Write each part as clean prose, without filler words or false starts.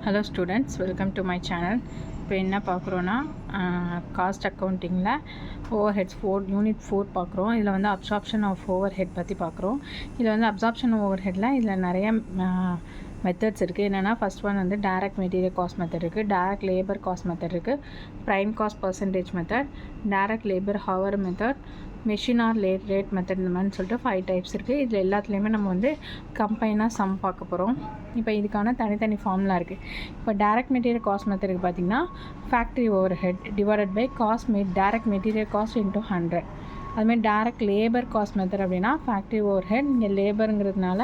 Hello students, welcome to my channel. இப்போ என்ன பார்க்குறோன்னா, cost அக்கௌண்டிங்கில் over heads unit 4 பார்க்குறோம். இதில் வந்து அப்சார்ப்ஷன் ஆஃப் ஓவர் ஹெட் பற்றி பார்க்குறோம். இதில் வந்து அப்சார்ப்ஷன் ஓவர் ஹெட்டில் இதில் நிறைய மெத்தட்ஸ் இருக்குது. என்னென்னா, ஃபஸ்ட் ஒன் வந்து டைரக்ட் மெட்டீரியல் காஸ்ட் மெத்தட் இருக்குது, டைரக்ட் லேபர் காஸ்ட் மெத்தட் இருக்குது, prime cost percentage method, direct labour hour method, machine hour rate method, இந்த மாதிரி சொல்லிட்டு 5 டைப்ஸ் இருக்குது. இதில் எல்லாத்துலேயுமே நம்ம வந்து கம்பைனாக சம் பார்க்க போகிறோம். இப்போ இதுக்கான தனித்தனி ஃபார்முலா இருக்குது. இப்போ டைரக்ட் மெட்டீரியல் காஸ்ட் மெத்தடுக்கு பார்த்திங்கன்னா, factory overhead divided by cost direct material cost into 100. அதுமாதிரி டைரக்ட் லேபர் காஸ்ட் மெத்தட் அப்படின்னா, ஃபேக்ட்ரி ஓவர் ஹெட் இங்கே லேபருங்கிறதுனால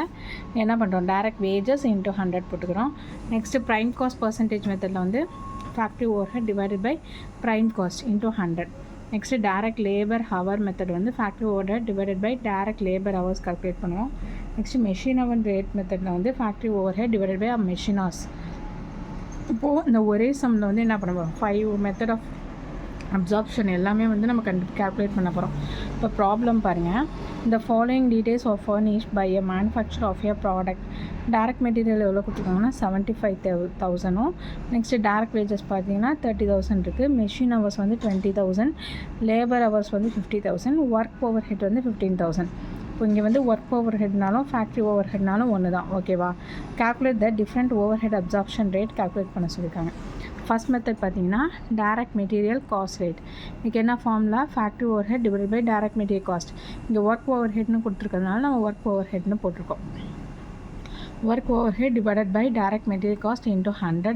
என்ன பண்ணுறோம், டைரக்ட் வேஜஸ் இன்ட்டு 100 போட்டுக்கிறோம். நெக்ஸ்ட்டு ப்ரைம் காஸ்ட் பர்சன்டேஜ் மெத்தடில் வந்து factory overhead divided by prime cost into 100. Next direct labour hour method வந்து factory overhead divided by direct labour hours calculate பண்ணுவோம். Next machine hour rate மெத்தடில் வந்து factory overhead divided by machine hours. இப்போது இந்த ஒரே சம்மில் வந்து என்ன பண்ண போகிறோம், 5 மெத்தட் ஆஃப் அப்சார்ப்ஷன் எல்லாமே வந்து நம்ம கால்குலேட் பண்ண போகிறோம். இப்போ ப்ராப்ளம் பாருங்கள். இந்த following details of furnished by a manufacture of a product. Direct material எவ்வளோ கொடுத்துருக்காங்கன்னா 75,000. நெக்ஸ்ட்டு டைரக்ட் வேஜஸ் பார்த்தீங்கன்னா 30,000 இருக்குது. மெஷின் ஹவர்ஸ் வந்து 20,000, லேபர் ஹவர்ஸ் வந்து 50,000, ஒர்க் ஓவர் ஹெட் வந்து 15,000. இப்போ இங்கே வந்து ஒர்க் ஓவர் ஹெட்னாலும் ஃபேக்ட்ரி ஓவர் ஹெட்னாலும் ஒன்று தான், ஓகேவா? Calculate the different overhead absorption rate calculate பண்ண சொல்லியிருக்காங்க. ஃபஸ்ட் மெத்தட் பார்த்தீங்கன்னா டைரக்ட் மெட்டீரியல் காஸ்ட் ரேட். இன்றைக்கி என்ன formula, factory overhead divide by direct material cost. இங்கே ஒர்க் ஓவர் ஹெட்னு கொடுத்துருக்கறதுனால நம்ம ஒர்க் ஓவர் ஹெட்னு போட்டிருக்கோம். Work overhead divided by direct material cost into 100.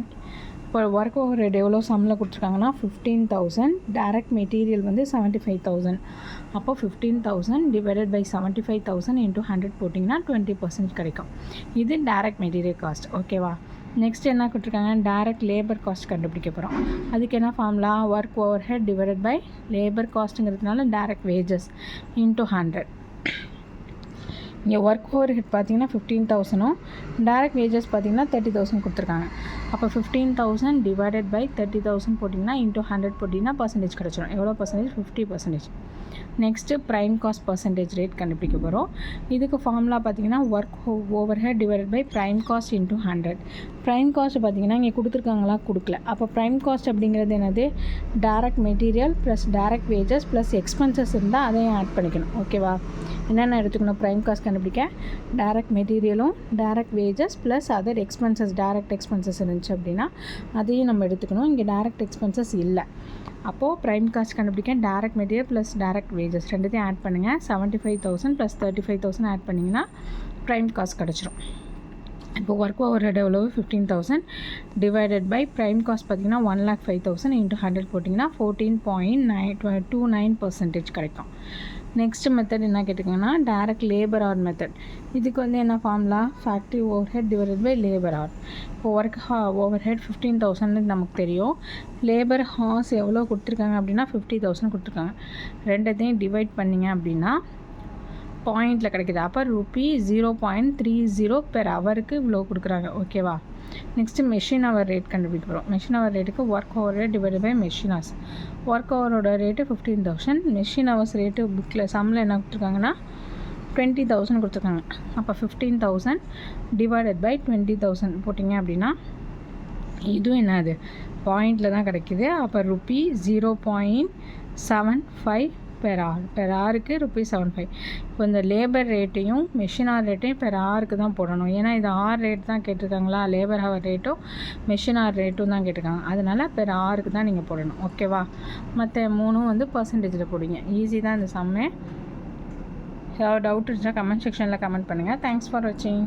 இப்போ ஒர்க் ஓவர் ஹெட் எவ்வளோ சம்மில் கொடுத்துருக்காங்கன்னா 15,000, டைரக்ட் மெட்டீரியல் வந்து 75,000. அப்போ 15,000 டிவைடட் பை 75,000 இன்ட்டு 100 போட்டிங்கன்னா 20% கிடைக்கும். இது டைரக்ட் மெட்டீரியல் காஸ்ட், ஓகேவா? நெக்ஸ்ட் என்ன கொடுத்துருக்காங்க, டைரக்ட் லேபர் காஸ்ட் கண்டுபிடிக்க போகிறோம். அதுக்கு என்ன formula, work overhead divided by labour காஸ்ட்டுங்கிறதுனால டைரக்ட் வேஜஸ் இன்ட்டு 100. இங்கே ஒர்க் ஓவர் ஹெட் பார்த்தீங்கன்னா 15,000, டைரக்ட் வேஜஸ் பார்த்தீங்கன்னா 30,000 கொடுத்துருக்காங்க. அப்போ 15,000 டிவைடட் பை 30,000 போட்டிங்கன்னா இன்ட்டு 100 போட்டிங்கன்னா பர்சன்டேஜ் கிடச்சிடும். எவ்வளோ percentage, 50%. Next prime cost percentage rate கண்டுபிடிக்க போகிறோம். இதுக்கு ஃபார்முலா பார்த்தீங்கன்னா work overhead divided by prime cost into 100. Prime cost பார்த்தீங்கன்னா இங்கே கொடுத்துருக்காங்களா, கொடுக்கல. அப்போ ப்ரைம் காஸ்ட் அப்படிங்கிறது என்னது, direct material plus direct wages plus expenses இருந்தால் அதையும் ஆட் பண்ணிக்கணும், ஓகேவா? என்னென்ன எடுத்துக்கணும் ப்ரைம் காஸ்ட் கண்டுபிடிக்க, டைரக்ட் மெட்டீரியலும் direct wages plus other expenses, direct expenses இருந்துச்சு அப்படின்னா அதையும் நம்ம எடுத்துக்கணும். இங்கே டைரக்ட் எக்ஸ்பென்சஸ் இல்லை. அப்போது ப்ரைம் காஸ்ட் கண்டுபிடிக்க direct material plus direct wages ரெண்டுத்தையும் ஆட் பண்ணுங்கள். 75,000 ப்ளஸ் 35,000 ஆட் பண்ணிங்கன்னா ப்ரைம் காஸ்ட் கிடச்சிரும். இப்போ ஒர்க் ஓவர் ஹெட் எவ்வளோ, 15,000 டிவைடட் பை ப்ரைம் காஸ்ட் பார்த்திங்கன்னா 1,05,000 இன்ட்டு 100 போட்டிங்கன்னா 14.29% கிடைக்கும். நெக்ஸ்ட் மெத்தட் என்ன கேட்டிங்கன்னா டைரக்ட் லேபர் ஹவர் மெத்தட். இதுக்கு வந்து என்ன formula, factory overhead divided by labour hour. இப்போ ஒர்க் ஓவர் ஹெட் 15,000 நமக்கு தெரியும். லேபர் ஹார்ஸ் எவ்வளோ கொடுத்துருக்காங்க அப்படின்னா 50,000 கொடுத்துருக்காங்க. ரெண்டத்தையும் டிவைட் பண்ணிங்க அப்படின்னா பாயிண்டில் கிடைக்கிது. அப்போ ₹0.30 பெர் ஹவருக்கு இவ்வளோ கொடுக்குறாங்க, ஓகேவா? நெக்ஸ்ட்டு மெஷின் ஹவர் ரேட் கண்டுபிடிக்க போகிறோம். மெஷின் ஹவர் ரேட்டுக்கு work over rate divided by machine hours. Work ஓவரோட ரேட்டு 15,000, மெஷின் ஹவர்ஸ் ரேட்டு புக்கில் சம்மில் என்ன கொடுத்துருக்காங்கன்னா 20,000 கொடுத்துருக்காங்க. அப்போ 15,000 டிவைடட் பை 20,000 போட்டிங்க அப்படின்னா இதுவும் என்னது, பாயிண்டில் தான் கிடைக்கிது. அப்போ ₹0.75 பெர் ஹவருக்கு ₹75. இப்போ இந்த லேபர் ரேட்டையும் மெஷின் ஹவர் ரேட்டையும் பெர் ஹவருக்கு தான் போடணும். ஏன்னா இது ஹவர் ரேட் தான் கேட்டிருக்காங்களா, லேபர் ஹவர் ரேட்டும் மெஷின் ஹவர் ரேட்டும் தான் கேட்டிருக்காங்க. அதனால் பெர் ஹவருக்கு தான் நீங்கள் போடணும், ஓகேவா? மற்ற மூணும் வந்து பர்சன்டேஜில் போடுங்க. ஈஸி தான் இந்த சம்மே. ஏதாவது டவுட் இருந்துச்சுன்னா கமெண்ட் செக்ஷனில் கமெண்ட் பண்ணுங்கள். தேங்க்ஸ் ஃபார் வாட்சிங்.